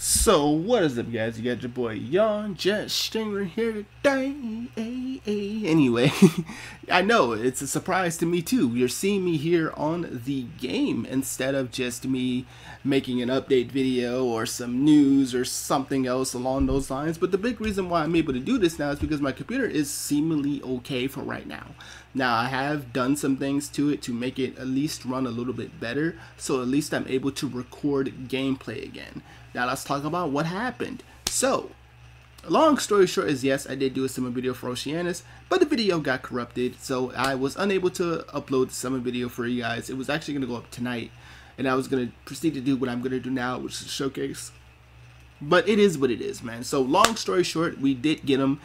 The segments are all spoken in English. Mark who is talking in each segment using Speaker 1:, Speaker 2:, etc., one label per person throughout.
Speaker 1: So what is up, guys? You got your boy Young Jet Stingren here today. Anyway, I know it's a surprise to me too. You're seeing me here on the game instead of just me making an update video or some news or something else along those lines. But the big reason why I'm able to do this now is because my computer is seemingly okay for right now. Now, I have done some things to it to make it at least run a little bit better, so at least I'm able to record gameplay again. Now let's talk about what happened. So, long story short is yes, I did do a summer video for Oceanus, but the video got corrupted, so I was unable to upload the summer video for you guys. It was actually going to go up tonight, and I was going to proceed to do what I'm going to do now, which is showcase. But it is what it is, man. So long story short, we did get him.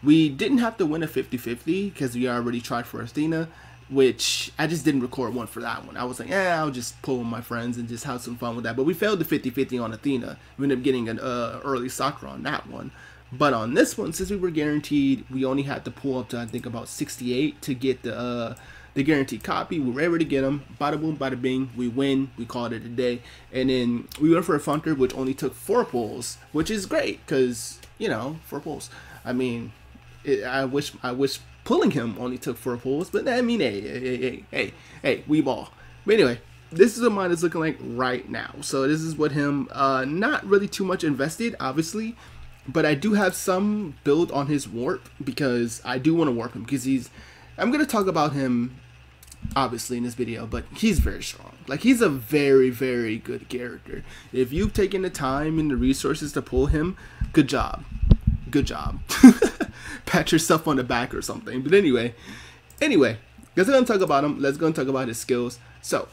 Speaker 1: We didn't have to win a 50-50 because we already tried for Athena, which I just didn't record one for that one. I was like, I'll just pull with my friends and just have some fun with that. But we failed the 50-50 on Athena. We ended up getting an early soccer on that one. But on this one, since we were guaranteed, we only had to pull up to, I think, about 68 to get the guaranteed copy. We were able to get them. Bada boom, bada bing. We win. We called it a day. And then we went for a funker, which only took 4 pulls, which is great because, you know, 4 pulls. I mean, I wish pulling him only took 4 pulls, but I mean, hey, we ball. But anyway, this is what mine is looking like right now. So this is what him, not really too much invested, obviously, but I do have some build on his warp because I do want to warp him because I'm going to talk about him obviously in this video, but he's very strong. Like, he's a very, very good character. If you've taken the time and the resources to pull him, good job. Good job. Pat yourself on the back or something. But anyway, let's go and talk about him. Let's go and talk about his skills. So,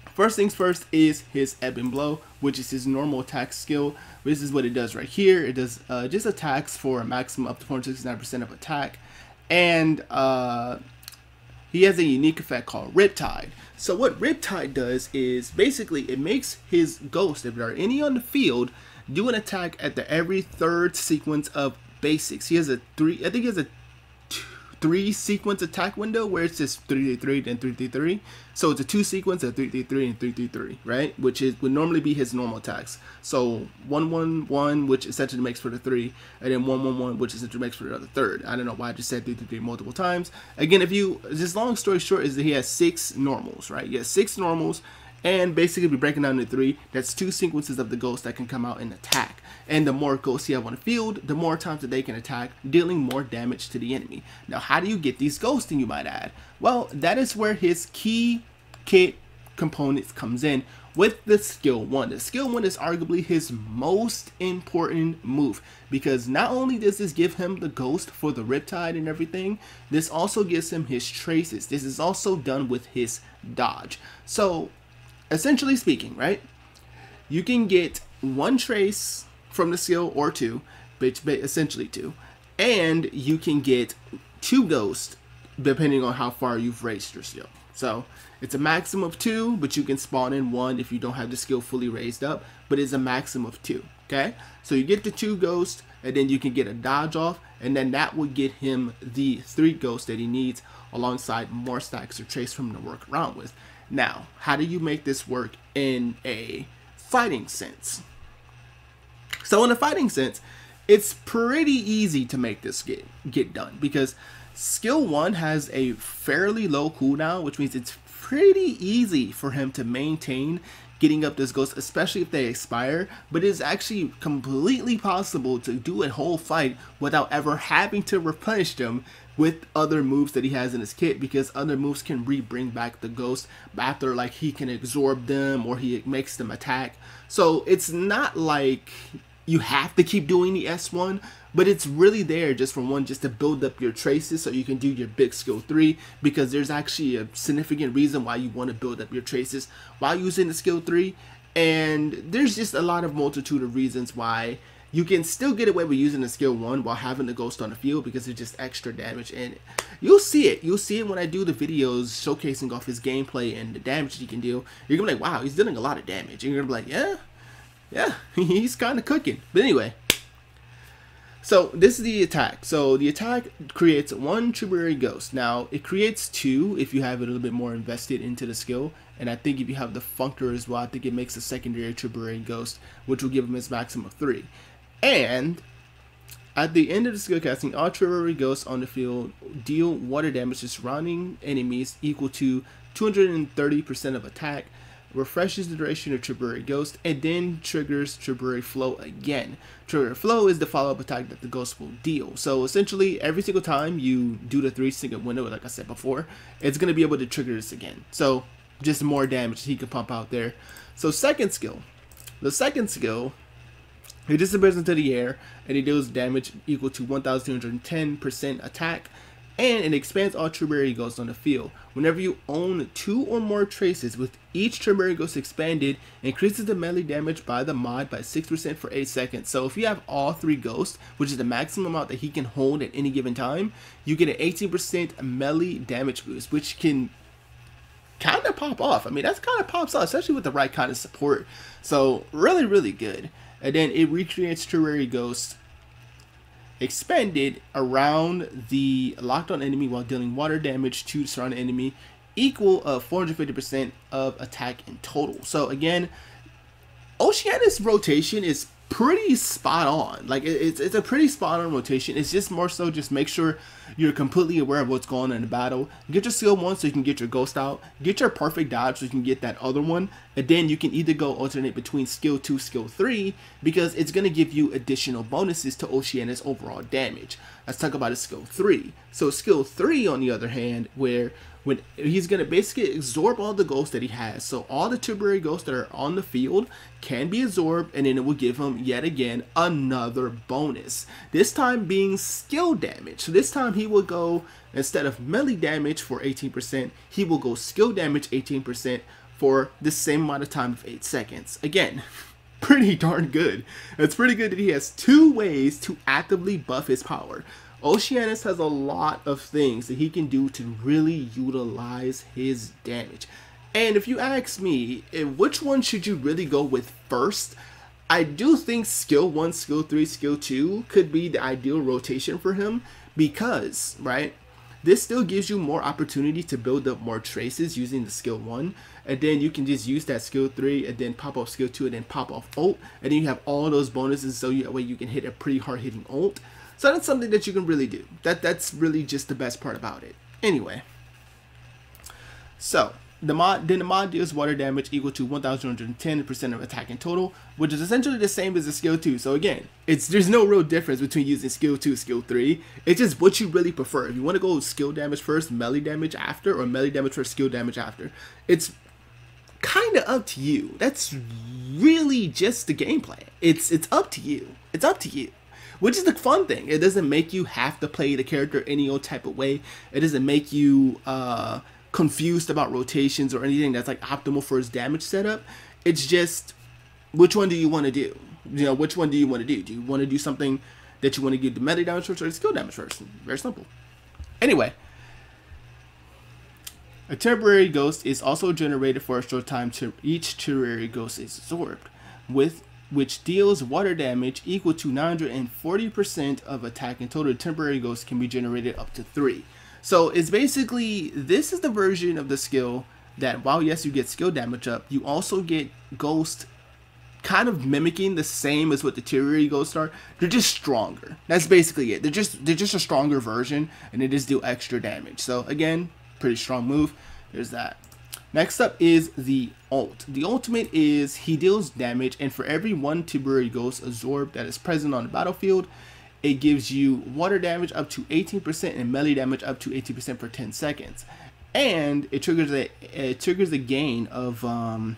Speaker 1: first things first is his Ebb and Blow, which is his normal attack skill. This is what it does right here. It does just attacks for a maximum up to 469% of attack. And he has a unique effect called Riptide. So what Riptide does is basically it makes his ghost, if there are any on the field, do an attack at the every 3rd sequence of basics. He has a 3 sequence attack window where it's just 3-3 then 3-3. So it's a 2 sequence of 3-3 and 3-3, right? Which would normally be his normal attacks. So 1-1-1, which essentially makes for the 3, and then 1-1-1, which essentially makes for the other 3rd. I don't know why I just said 3-3 multiple times. Again, just long story short is that he has 6 normals, right? He has 6 normals. And basically, we're breaking down into 3. That's 2 sequences of the ghosts that can come out and attack. And the more ghosts you have on the field, the more times that they can attack, dealing more damage to the enemy. Now, how do you get these ghosts, you might add? Well, that is where his key kit components comes in with the skill 1. The skill 1 is arguably his most important move because not only does this give him the ghost for the Riptide and everything, this also gives him his traces. This is also done with his dodge. So, essentially speaking, right, you can get 1 trace from the skill or 2, but essentially 2, and you can get 2 ghosts depending on how far you've raised your skill. So it's a maximum of 2, but you can spawn in 1 if you don't have the skill fully raised up, but it's a maximum of 2. Okay, so you get the 2 ghosts, and then you can get a dodge off, and then that would get him the 3 ghosts that he needs alongside more stacks or trace for him to work around with. Now, how do you make this work in a fighting sense? So in a fighting sense, it's pretty easy to make this get done because skill 1 has a fairly low cooldown, which means it's pretty easy for him to maintain getting up this ghost, especially if they expire, but it is actually completely possible to do a whole fight without ever having to replenish them with other moves that he has in his kit, because other moves can bring back the ghost after, like, he can absorb them or he makes them attack. So it's not like you have to keep doing the S1, but it's really there just for just to build up your traces so you can do your big skill 3, because there's actually a significant reason why you want to build up your traces while using the skill 3, and there's just a lot of multitude of reasons why you can still get away with using the skill 1 while having the ghost on the field because it's just extra damage, and you'll see it. You'll see it when I do the videos showcasing off his gameplay and the damage he can deal. You're gonna be like, wow, he's dealing a lot of damage. And you're gonna be like, yeah, he's kind of cooking. But anyway, So this is the attack. So the attack creates one Tributary Ghost. Now it creates two if you have a little bit more invested into the skill. And I think if you have the Functor as well, I think it makes a secondary Tributary Ghost, which will give him his maximum of 3. And at the end of the skill casting, all Tributary Ghosts on the field deal water damage to surrounding enemies equal to 230% of attack, refreshes the duration of Tributary Ghost, and then triggers Tributary Flow again. Tributary Flow is the follow-up attack that the Ghost will deal. So essentially, every single time you do the 3-second window, like I said before, it's going to be able to trigger this again. So just more damage he can pump out there. So second skill. The second skill, he disappears into the air, and he deals damage equal to 1,210% attack, and it expands all Tributary Ghosts on the field. Whenever you own 2 or more traces with each Tributary Ghost expanded, increases the melee damage by the mod by 6% for 8 seconds. So if you have all 3 ghosts, which is the maximum amount that he can hold at any given time, you get an 18% melee damage boost, which can kind of pop off. I mean, that's kind of pops off, especially with the right kind of support. So really, really good. And then it recreates Tributary Ghosts expanded around the locked on enemy while dealing water damage to the surrounding enemy equal of 450% of attack in total. So again, Oceanus rotation is pretty spot on. Like it's a pretty spot on rotation. It's just more so just make sure you're completely aware of what's going on in the battle. Get your skill 1 so you can get your ghost out. Get your perfect dodge so you can get that other one. And then you can either go alternate between skill 2, skill 3, because it's going to give you additional bonuses to Oceanus overall damage. Let's talk about his skill 3. So skill 3 on the other hand, when he's going to basically absorb all the ghosts that he has. So all the Tributary Ghosts that are on the field can be absorbed, and then it will give him yet again another bonus. This time being skill damage. So this time he will go, instead of melee damage for 18%, he will go skill damage 18% for the same amount of time of 8 seconds. Again, pretty darn good. It's pretty good that he has 2 ways to actively buff his power. Oceanus has a lot of things that he can do to really utilize his damage. And if you ask me, which one should you really go with first? I do think skill 1, skill 3, skill 2 could be the ideal rotation for him because, right, this still gives you more opportunity to build up more traces using the skill 1, and then you can just use that skill 3 and then pop off skill 2 and then pop off ult, and then you have all those bonuses so that way you can hit a pretty hard hitting ult. So that's something that you can really do. That's really just the best part about it. Anyway, so the mod deals water damage equal to 1,210% of attack in total, which is essentially the same as the skill 2. So again, there's no real difference between using skill 2, skill 3. It's just what you really prefer. If you want to go skill damage first, melee damage after, or melee damage first, skill damage after, it's kind of up to you. That's really just the game plan. It's up to you. It's up to you. Which is the fun thing. It doesn't make you have to play the character any old type of way. It doesn't make you confused about rotations or anything that's like optimal for his damage setup. It's just, which one do you want to do? You know, which one do you want to do? Do you want to do something that you want to give the melee damage first or the skill damage first? Very simple. Anyway, a Tributary Ghost is also generated for a short time to each Tributary Ghost is absorbed, which deals water damage equal to 940% of attack in total. Temporary Ghosts can be generated up to 3. So it's basically, this is the version of the skill that while yes you get skill damage up, you also get Ghost kind of mimicking the same as what the Tributary Ghosts are. They're just stronger. That's basically it. They're just a stronger version, and they just do extra damage. So again, pretty strong move. There's that. Next up is the ult. The ultimate is he deals damage, and for every 1 Tributary Ghost absorbed that is present on the battlefield, it gives you water damage up to 18% and melee damage up to 18% for 10 seconds. And it triggers a gain of 8%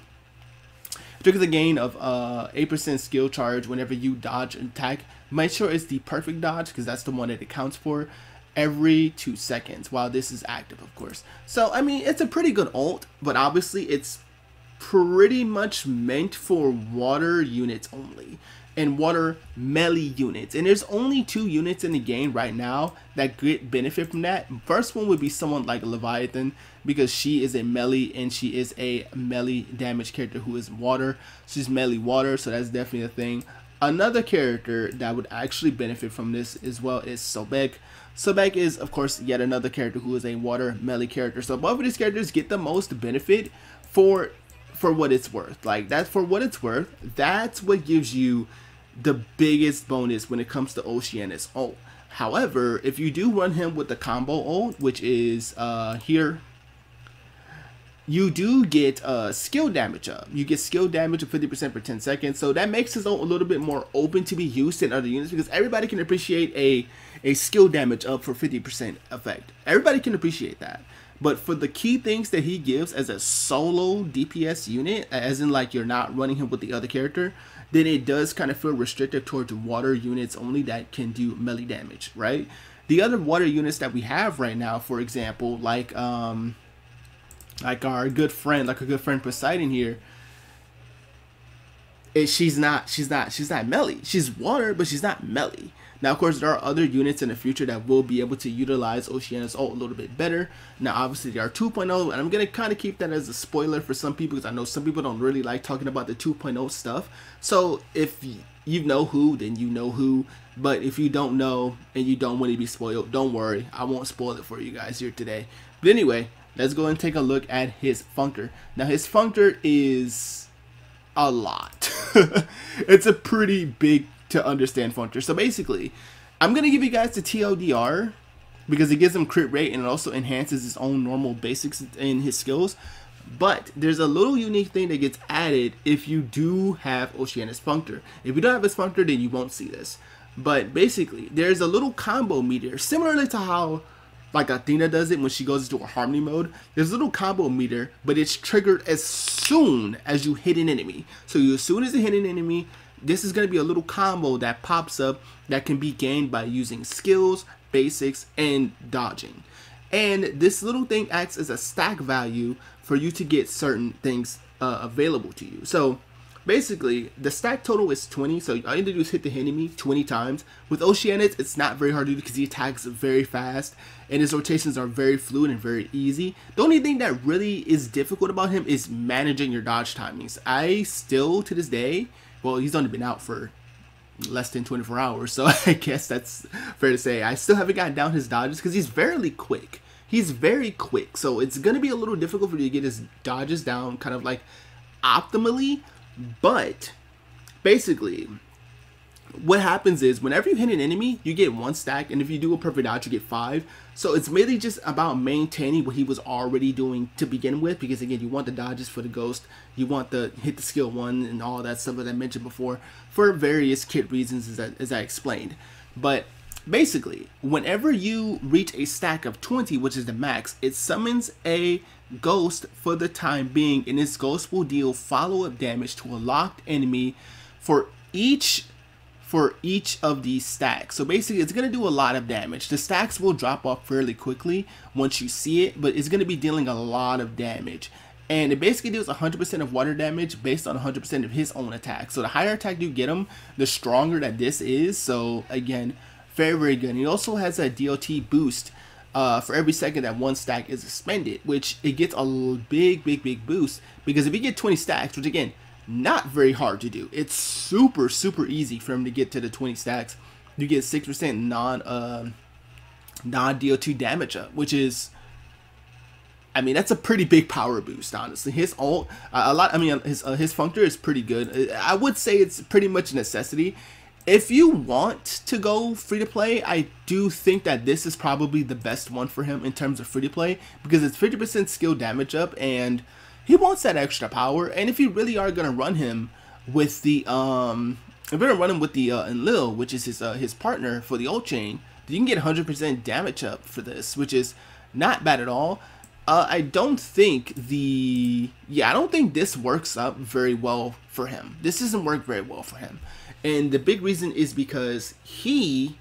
Speaker 1: skill charge whenever you dodge an attack. Make sure it's the perfect dodge because that's the one that it counts for. Every 2 seconds while this is active, of course. So I mean, it's a pretty good ult, but obviously it's pretty much meant for water units only and water melee units, and there's only 2 units in the game right now that get benefit from that. First one would be someone like Leviathan, because she is a melee and she is a melee damage character who is water. She's melee water, so that's definitely a thing. Another character that would actually benefit from this as well is Sobek. Sobek is, of course, yet another character who is a water melee character. So both of these characters get the most benefit for what it's worth. Like, that's for what it's worth. That's what gives you the biggest bonus when it comes to Oceanus ult. However, if you do run him with the combo ult, which is here, you do get skill damage up. You get skill damage of 50% for 10 seconds. So that makes his ult a little bit more open to be used in other units, because everybody can appreciate a skill damage up for 50% effect. Everybody can appreciate that. But for the key things that he gives as a solo DPS unit, as in like you're not running him with the other character, then it does kind of feel restrictive towards water units only that can do melee damage, right? The other water units that we have right now, for example, like our good friend, Poseidon here, she's not melee. She's water, but she's not melee. Now, of course, there are other units in the future that will be able to utilize Oceanus ult a little bit better. Now, obviously, there are 2.0, and I'm going to kind of keep that as a spoiler for some people, because I know some people don't really like talking about the 2.0 stuff. So, if you know who, then you know who. But if you don't know and you don't want to be spoiled, don't worry. I won't spoil it for you guys here today. But anyway, let's go and take a look at his functor. Now, his functor is a lot. It's a pretty big to understand functor. So basically, I'm going to give you guys the TLDR because it gives him crit rate and it also enhances his own normal basics in his skills. But there's a little unique thing that gets added if you do have Oceanus functor. If you don't have his functor, then you won't see this. But basically, there's a little combo meter, similarly to how like Athena does it when she goes into a harmony mode. There's a little combo meter, but it's triggered as soon as you hit an enemy. So as soon as you hit an enemy, this is going to be a little combo that pops up that can be gained by using skills, basics, and dodging. And this little thing acts as a stack value for you to get certain things available to you. So basically, the stack total is 20, so all you need to do is hit the enemy 20 times. With Oceanus, it's not very hard to do because he attacks very fast, and his rotations are very fluid and very easy. The only thing that really is difficult about him is managing your dodge timings. I still, to this day, well, he's only been out for less than 24 hours, so I guess that's fair to say. I still haven't gotten down his dodges because he's very quick. He's very quick, so it's going to be a little difficult for you to get his dodges down kind of like optimally. But basically, what happens is whenever you hit an enemy, you get 1 stack, and if you do a perfect dodge, you get 5. So it's really just about maintaining what he was already doing to begin with, because again, you want the dodges for the ghost, you want the hit the skill 1 and all that stuff that I mentioned before for various kit reasons as I explained. But basically, whenever you reach a stack of 20, which is the max, it summons a ghost for the time being, and this ghost will deal follow-up damage to a locked enemy for each of these stacks. So basically, it's going to do a lot of damage. The stacks will drop off fairly quickly once you see it, but it's going to be dealing a lot of damage. And it basically deals 100% of water damage based on 100% of his own attack. So the higher attack you get him, the stronger that this is. So again, very, very good. And he also has a DLT boost for every second that 1 stack is suspended, which it gets a big boost, because if you get 20 stacks, which again, not very hard to do, it's super easy for him to get to the 20 stacks, you get 6% non-DO2 damage up, which is, I mean, that's a pretty big power boost, honestly. His ult, his functor is pretty good. I would say it's pretty much a necessity. If you want to go free to play, I do think that this is probably the best one for him in terms of free to play, because it's 50% skill damage up, and he wants that extra power. And if you really are gonna run him with the Enlil, which is his partner for the ult chain, you can get 100% damage up for this, which is not bad at all. I don't think this works up very well for him. This doesn't work very well for him. And the big reason is because he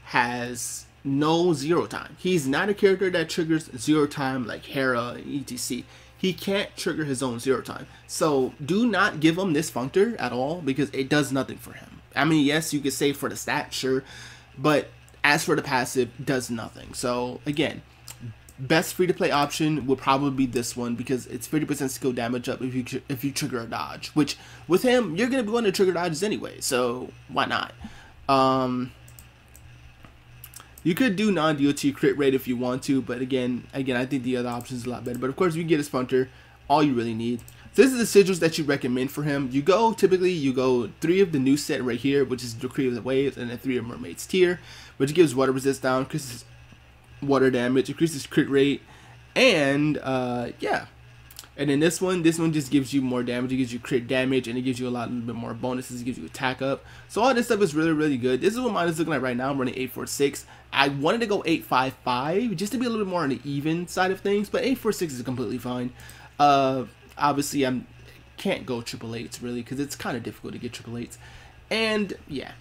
Speaker 1: has no 0 time. He's not a character that triggers 0 time like Hera and etc. He can't trigger his own 0 time. So do not give him this functor at all, because it does nothing for him. I mean, yes, you could say for the stat, sure, but as for the passive, does nothing. So again, best free-to-play option would probably be this one because it's 50% skill damage up if you trigger a dodge, which with him you're gonna be wanting to trigger dodges anyway, so why not? You could do non-DOT crit rate if you want to, but again, I think the other option is a lot better. But of course, if you get a Spunter, all you really need. So this is the sigils that you recommend for him. Typically you go 3 of the new set right here, which is Decree of the Waves, and then 3 of Mermaid's Tear, which gives water resist down, increases water damage, increases crit rate, and yeah. And then this one just gives you more damage. It gives you crit damage, and it gives you a little bit more bonuses. It gives you attack up. So all this stuff is really, really good. This is what mine is looking like right now. I'm running 846. I wanted to go 855 just to be a little bit more on the even side of things, but 846 is completely fine. Obviously, I can't go triple 8s really because it's kind of difficult to get triple 8s. And yeah,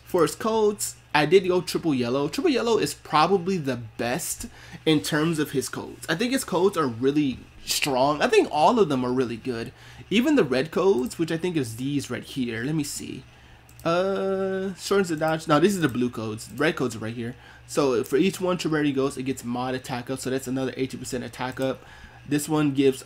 Speaker 1: for his codes, I did go triple yellow. Triple yellow is probably the best in terms of his codes. I think his codes are really strong. I think all of them are really good. Even the red codes, which I think is these right here. Let me see. Shortens the dodge. No, these are the blue codes. Red codes are right here. So for each one Treverity Ghost, it gets mod attack up. So that's another 80% attack up. This one gives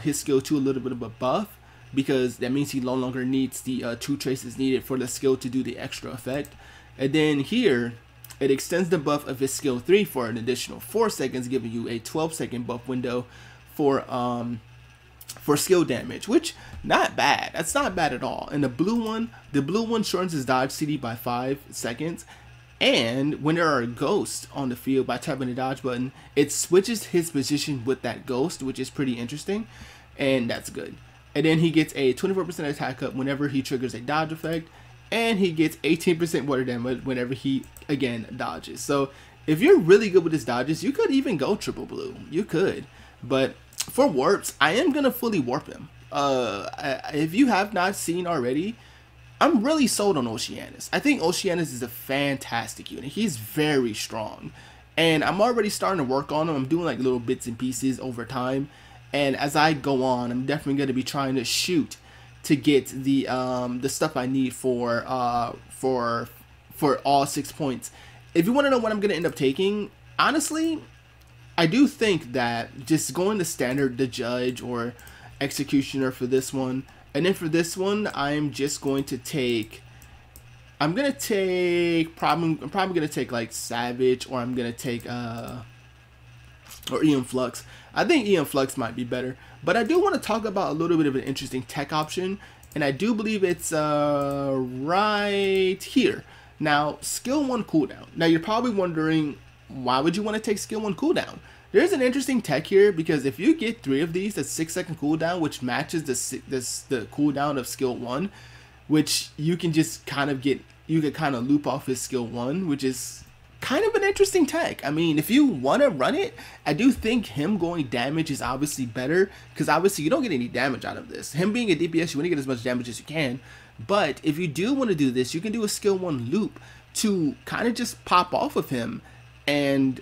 Speaker 1: his skill 2 a little bit of a buff, because that means he no longer needs the 2 traces needed for the skill to do the extra effect. And then here, it extends the buff of his skill 3 for an additional 4 seconds, giving you a 12-second buff window for skill damage, which not bad. That's not bad at all. And the blue one shortens his dodge CD by 5 seconds. And when there are ghosts on the field, by tapping the dodge button, it switches his position with that ghost, which is pretty interesting, and that's good. And then he gets a 24% attack up whenever he triggers a dodge effect, and he gets 18% water damage whenever he again dodges. So if you're really good with his dodges, you could even go triple blue. You could, but for warps, I am gonna fully warp him. If you have not seen already, I'm really sold on Oceanus. I think Oceanus is a fantastic unit. He's very strong, and I'm already starting to work on him. I'm doing like little bits and pieces over time, and as I go on, I'm definitely going to be trying to shoot to get the stuff I need for all 6 points. If you want to know what I'm going to end up taking, honestly, I do think that just going to standard, the Judge or Executioner for this one. And then for this one, I'm just going to take, I'm probably going to take like Savage, or I'm going to take, or Ian Flux. I think Ian Flux might be better. But I do want to talk about a little bit of an interesting tech option, and I do believe it's right here. Now, skill 1 cooldown. Now, you're probably wondering, why would you want to take skill 1 cooldown? There's an interesting tech here, because if you get 3 of these, that's 6-second cooldown, which matches the cooldown of skill 1, which you can just kind of get, you can kind of loop off his skill 1, which is kind of an interesting tech. I mean, if you want to run it, I do think him going damage is obviously better, because obviously you don't get any damage out of this. Him being a DPS, you want to get as much damage as you can, but if you do want to do this, you can do a skill 1 loop to kind of just pop off of him and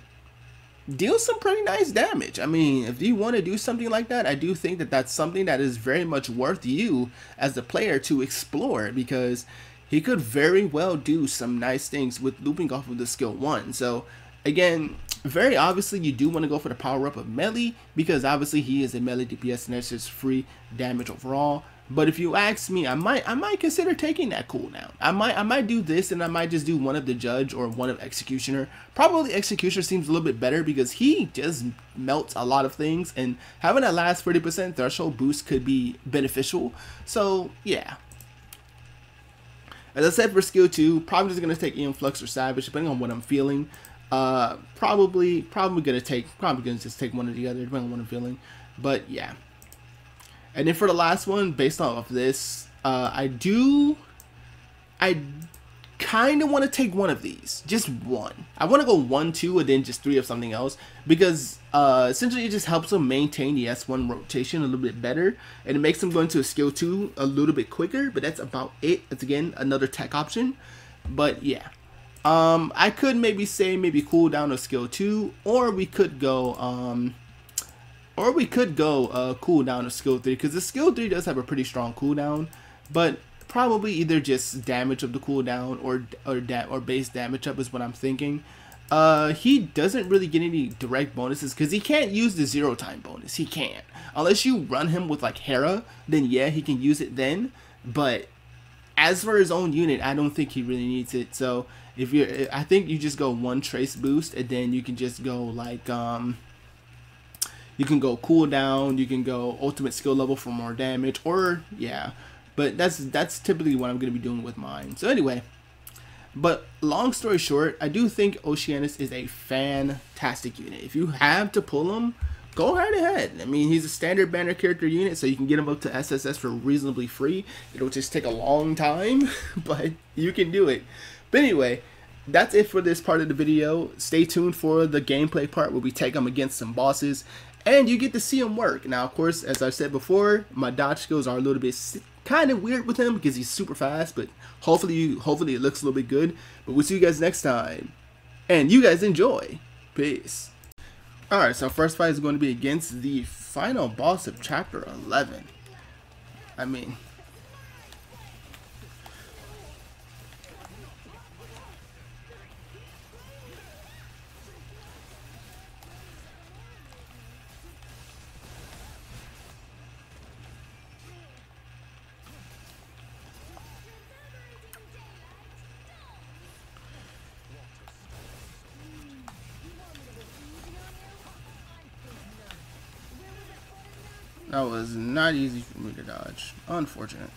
Speaker 1: deal some pretty nice damage. I mean, if you want to do something like that, I do think that that's something that is very much worth you as the player to explore, because he could very well do some nice things with looping off of the skill 1. So again, very obviously you do want to go for the power up of melee, because obviously he is a melee DPS and that's just free damage overall. But if you ask me, I might consider taking that cooldown. I might do this, and I might just do one of the Judge or one of Executioner. Probably Executioner seems a little bit better, because he just melts a lot of things, and having that last 30% threshold boost could be beneficial. So yeah. As I said, for skill 2, probably just gonna take Ian Flux or Savage, depending on what I'm feeling. Probably gonna just take one or the other, depending on what I'm feeling. But yeah. And then for the last one, based off of this, I kind of want to take one of these, just one. I want to go 1, 2, and then just 3 of something else, because essentially it just helps them maintain the S1 rotation a little bit better, and it makes them go into a skill 2 a little bit quicker. But that's about it. It's again another tech option. But yeah, I could maybe say cooldown of skill 2, or we could go cooldown of skill 3, because the skill 3 does have a pretty strong cooldown, but probably either just damage of the cooldown or base damage up is what I'm thinking. He doesn't really get any direct bonuses because he can't use the 0 time bonus. He can't. Unless you run him with like Hera, then yeah, he can use it then. But as for his own unit, I don't think he really needs it. So if you're, I think you just go 1 trace boost, and then you can just go like you can go cooldown, you can go ultimate skill level for more damage, or yeah. But that's typically what I'm gonna be doing with mine. So anyway. But long story short, I do think Oceanus is a fantastic unit. If you have to pull him, go right ahead. I mean, he's a standard banner character unit, so you can get him up to SSS for reasonably free. It'll just take a long time, but you can do it. But anyway, that's it for this part of the video. Stay tuned for the gameplay part where we take him against some bosses, and you get to see him work. Now, of course, as I said before, my dodge skills are a little bit kind of weird with him because he's super fast, but hopefully it looks a little bit good. But we'll see you guys next time, and you guys enjoy. Peace. Alright, so first fight is going to be against the final boss of chapter 11. I mean, that was not easy for me to dodge. Unfortunate.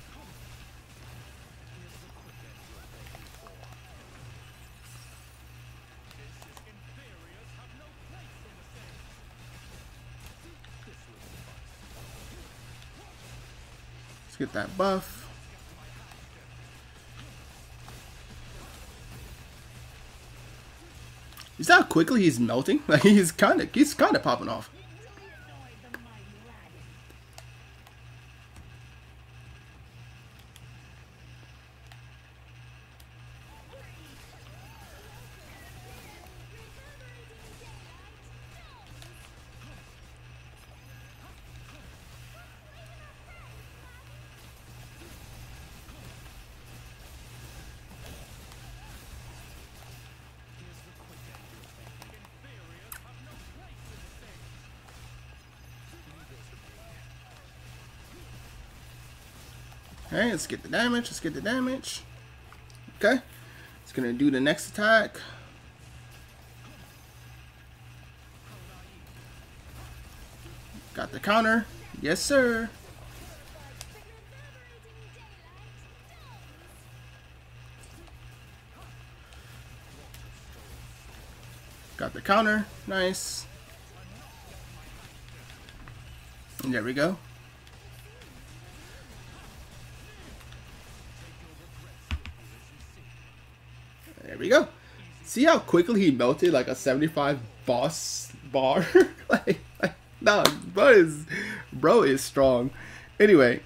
Speaker 1: Let's get that buff. You see how quickly he's melting? Like he's kind of popping off. Okay, let's get the damage. Let's get the damage. Okay, it's gonna do the next attack. Got the counter. Yes, sir. Got the counter. Nice. And there we go. There we go. See how quickly he melted like a 75 boss bar? like no, bro is strong. Anyway,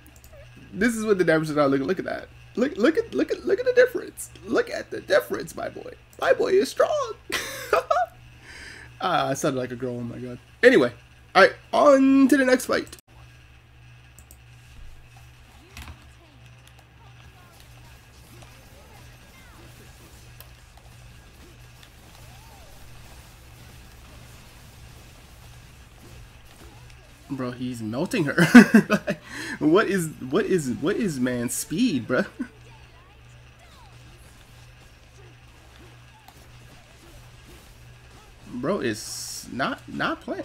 Speaker 1: this is what the damage is now. Look at that. Look at the difference. Look at the difference, my boy. My boy is strong. I sounded like a girl. Oh my god. Anyway, all right, on to the next fight. Bro, he's melting her. Like, what is man's speed, bro? Bro is not playing.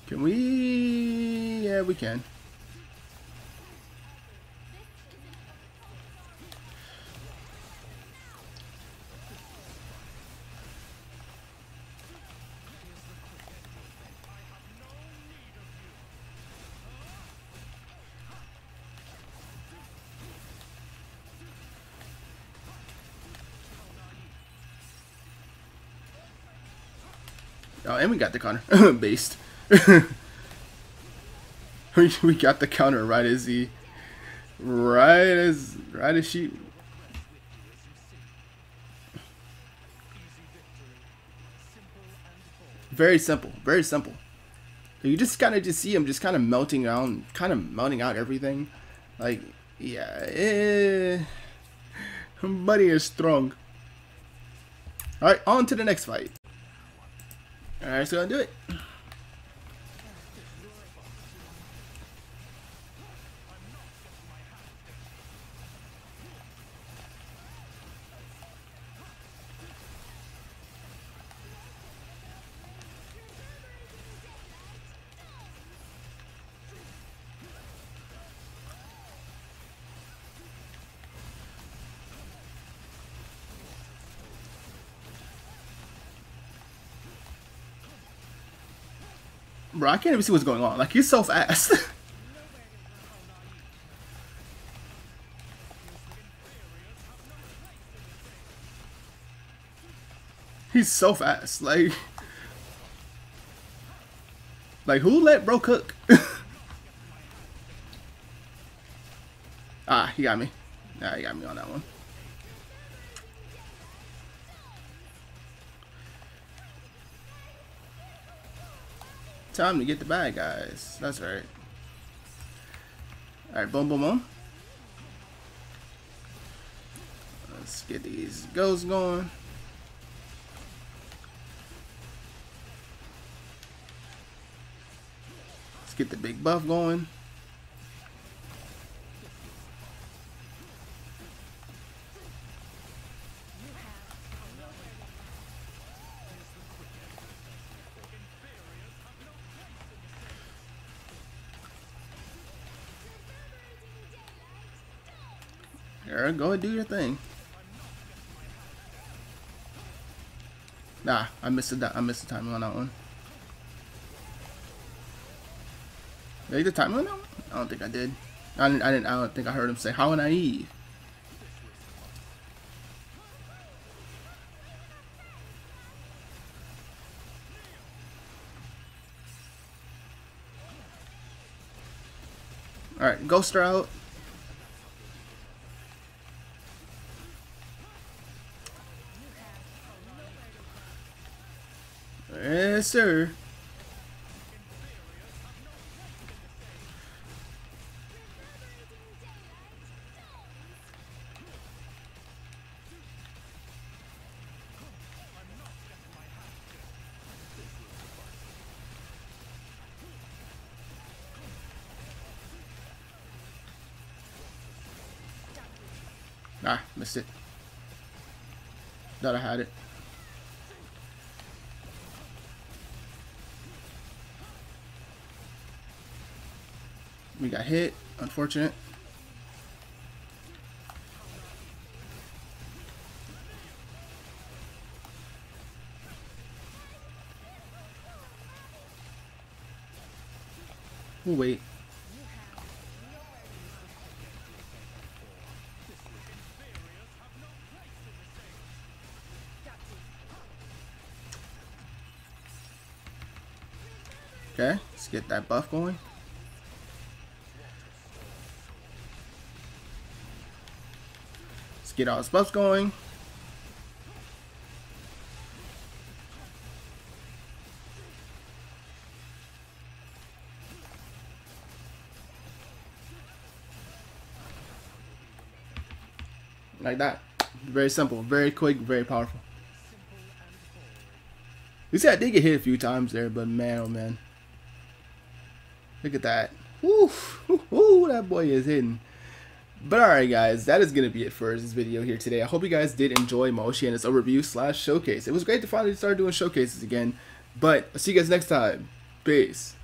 Speaker 1: Can we? Yeah, we can. Oh, and we got the counter. Based. we got the counter right as he, right as she. Very simple. Very simple. You just kind of see him just kind of melting out everything. Like, yeah. Buddy is strong. Alright, on to the next fight. Alright, so I'll do it. Bro, I can't even see what's going on. Like, he's so fast. He's so fast. Like who let bro cook? Ah, he got me. Nah, he got me on that one. Time to get the bad guys. That's right. Alright, boom, boom, boom. Let's get these ghosts going. Let's get the big buff going. Here, go and do your thing. Nah, I missed the timing on that one. Did I get the timing on that one? I don't think I did. I don't think I heard him say how naive. Alright, Ghoster out. Yes, sir. Ah, missed it. Thought I had it. We got hit. Unfortunate. We'll wait. Okay, let's get that buff going. Let's get all his buffs going. Like that. Very simple, very quick, very powerful. You see, I did get hit a few times there, but man, oh man. Look at that. Woo, woo, that boy is hitting. But alright guys, that is going to be it for this video here today. I hope you guys did enjoy my Oceanus Overview / showcase. It was great to finally start doing showcases again. But I'll see you guys next time. Peace.